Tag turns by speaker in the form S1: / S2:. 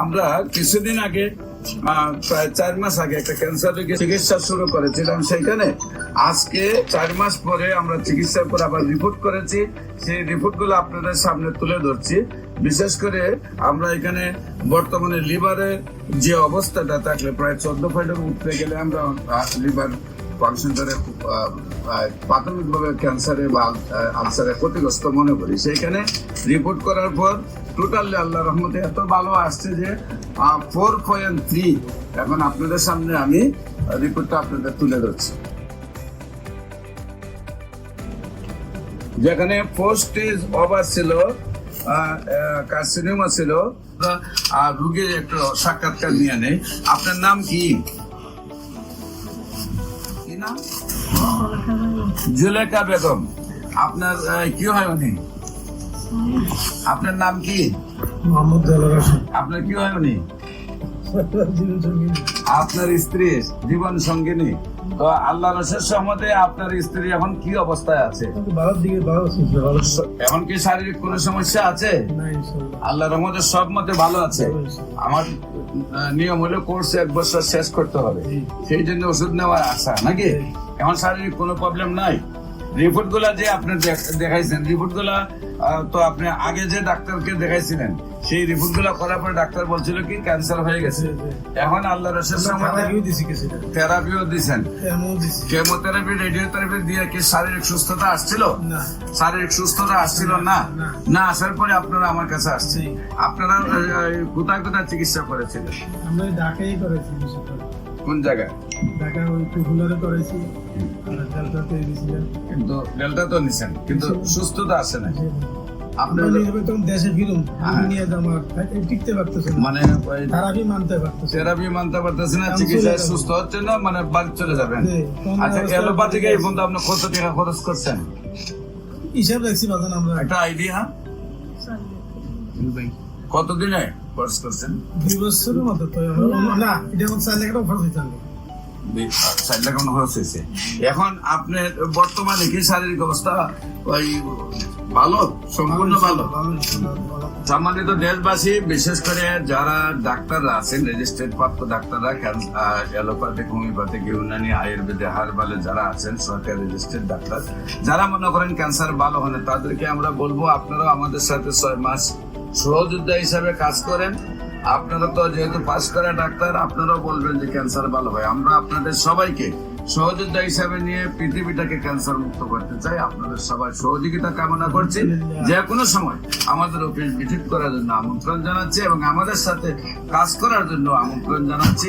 S1: আমরা কিছুদিন আগে প্রায় 4 মাস আগে একটা ক্যান্সার রোগীর চিকিৎসা শুরু করেছিলাম। সেখানে আজকে 4 মাস পরে আমরা চিকিৎসার পর আবার রিপোর্ট করেছি। সেই রিপোর্ট গুলো আপনাদের সামনে তুলে ধরছি। বিশেষ করে আমরা এখানে বর্তমানে লিভারের যে অবস্থাটা থাকলে প্রায় 14 পয়েন্টের উঠতে গেলে আমরা লিভার ফাংশনটারে প্রাথমিকভাবে ক্যান্সারে বা আলসারে ক্ষতিগ্রস্ত মনে করি। সেইখানে রিপোর্ট করার পর টোটালি আল্লাহ রহমতে এত ভালো আসছে যে 4.3। এখন আপনাদের সামনে আমি রিপোর্টটা আপনাদের তুলে ধরছি। যেখানে 4 স্টেজ ওভার ছিল, কার্সিনোমা ছিল। আর রোগীর একটু সাক্ষাৎকার নিয়ে নেই। আপনার নাম কি? জুলেখা বেগম। আপনার কি হয় উনি? আপনার নাম কি?
S2: মোহাম্মদ দেলোয়ার হোসেন।
S1: আপনার কি হয় উনি? আপনার স্ত্রী জীবন সঙ্গিনী। তো আল্লাহর অশেষ রহমতে আপনার স্ত্রী এখন কি অবস্থায় আছে? এখন কি শারীরিক কোনো সমস্যা আছে? আল্লাহর রহমতে সব মতে ভালো আছে। আমার নিয়ম হলো কোর্স 1 বছর শেষ করতে হবে, সেই জন্য ওষুধ নেওয়ার আশা নাকি। এখন শারীরিক কোনো প্রবলেম নাই। রিপোর্ট গুলা যে আপনি দেখাইছেন, রিপোর্ট গুলা তো আপনি আগে যে ডাক্তারকে দেখাইছিলেন সেই রিপোর্ট গুলা করার পরে ডাক্তার বলছিল কি ক্যান্সার হয়ে গেছে। এখন আল্লাহর রহমতে থেরাপিও দিচ্ছেন, কেমোথেরাপি, রেডিওথেরাপি দিয়ে কি শারীরিক সুস্থতা আসছিল? শারীরিক সুস্থতা আসছিল না। না আসার পরে আপনারা আমার কাছে আসছে। আপনারা কোথায় কোথায় চিকিৎসা করেছিলেন?
S2: আমরা ঢাকায় করেছি।
S1: কোন জায়গায়?
S2: ঢাকা ওই টুকুলারে করেছি, ডেল্টাতে দিয়েছিলেন।
S1: কিন্তু ডেল্টা তো নিছেন, কিন্তু সুস্থতা আসে না।
S2: আপনার দেশে ফিরুন, নিয়ে আমার টিকতে পারতেছেন,
S1: মানে
S2: থেরাপি মানতে পারতেছেন,
S1: থেরাপি মানতে পারতেছেন না, চিকিৎসায় সুস্থ হচ্ছে না, মানে বাড়ি চলে যাবেন। আচ্ছা, এলোপ্যাথিকে এই পর্যন্ত আপনি কত টাকা খরচ করছেন?
S2: হিসাব রাখছি বাজান আমরা।
S1: একটা আইডিয়া কতদিনে খরচ করছেন?
S2: 2 বছরের মতো। তো না, এটা আমার 4 লাখ টাকা খরচ হয়েছে।
S1: 4 লাখ টাকা খরচ হয়েছে। এখন আপনার বর্তমানে কি শারীরিক অবস্থা ওই ভালো, সম্পূর্ণ ভালো? সম্মানিত দেশবাসী, বিশেষ করে যারা ডাক্তাররা আছেন, রেজিস্ট্রেড প্রাপ্ত ডাক্তাররা, অ্যালোপ্যাথিক, হোমিওপ্যাথিক, ইউনানি, আয়ুর্বেদে, হার্বালে যারা আছেন সরকারি রেজিস্ট্রেড ডাক্তার, যারা মনে করেন ক্যান্সার ভালো হয় না, তাদেরকে আমরা বলবো আপনারাও আমাদের সাথে 6 মাস সহযোদ্ধা হিসাবে কাজ করেন। আপনারা তো যেহেতু পাস করা ডাক্তার, আপনারাও বলবেন যে ক্যান্সার ভালো হয়। আমরা আপনাদের সবাইকে সহযোদ্ধা হিসাবে নিয়ে পৃথিবীটাকে ক্যান্সার মুক্ত করতে চাই। আপনাদের সবাই সহযোগিতা কামনা করছি। যে কোনো সময় আমাদের অফিস ভিজিট করার জন্য আমন্ত্রণ জানাচ্ছি এবং আমাদের সাথে কাজ করার জন্য আমন্ত্রণ জানাচ্ছি।